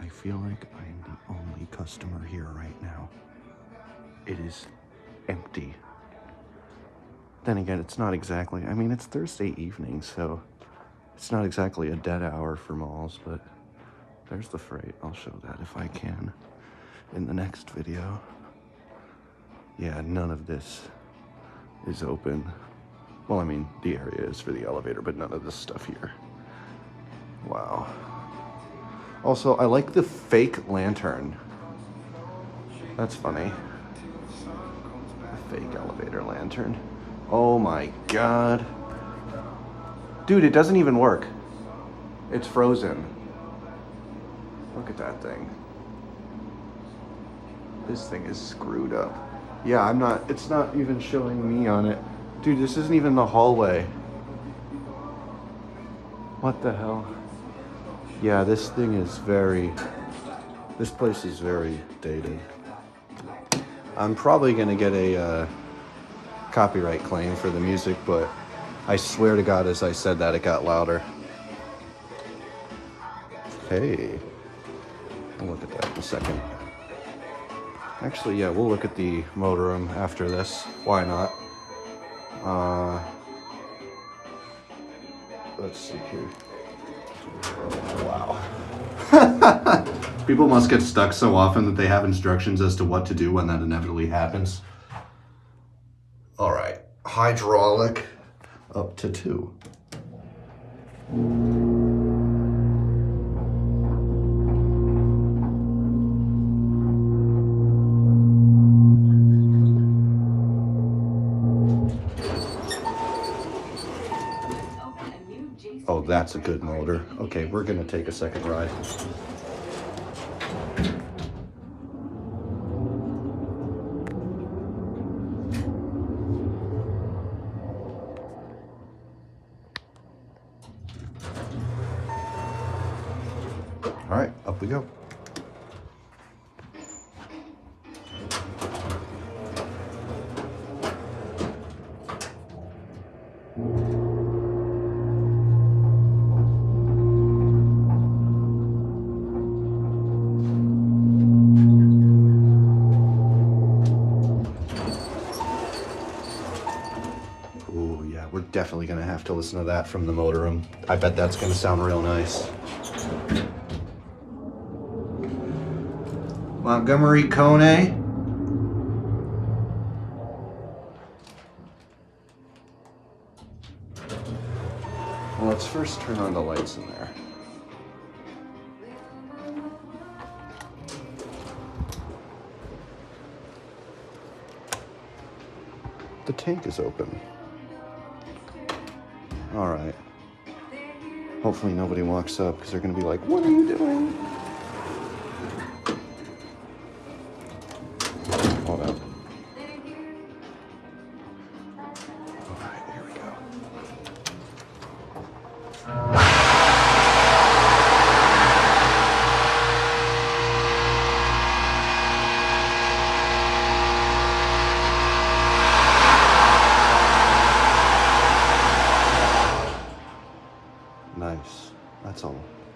I feel like I am the only customer here right now. It is empty. Then again, it's not exactly, I mean, it's Thursday evening, so it's not exactly a dead hour for malls, but there's the freight. I'll show that if I can in the next video. Yeah, none of this is open. Well, I mean, the area is for the elevator, but none of this stuff here. Wow. Also, I like the fake lantern. That's funny. A fake elevator lantern. Oh my God. Dude, it doesn't even work. It's frozen. Look at that thing. This thing is screwed up. Yeah, it's not even showing me on it. Dude, this isn't even the hallway. What the hell? Yeah, this place is very dated. I'm probably gonna get a copyright claim for the music, but I swear to God, as I said that, it got louder. Hey, we'll look at that in a second. Actually, yeah, we'll look at the motorhome after this. Why not? Let's see here. Wow. People must get stuck so often that they have instructions as to what to do when that inevitably happens. All right, hydraulic up to 2. Oh, that's a good motor. Okay, we're gonna take a second ride. All right, up we go. Ooh, yeah, we're definitely gonna have to listen to that from the motorhome. I bet that's gonna sound real nice. MontgomeryKone. Well, let's first turn on the lights in there. The tank is open. All right. Hopefully nobody walks up because they're gonna be like, what are you doing?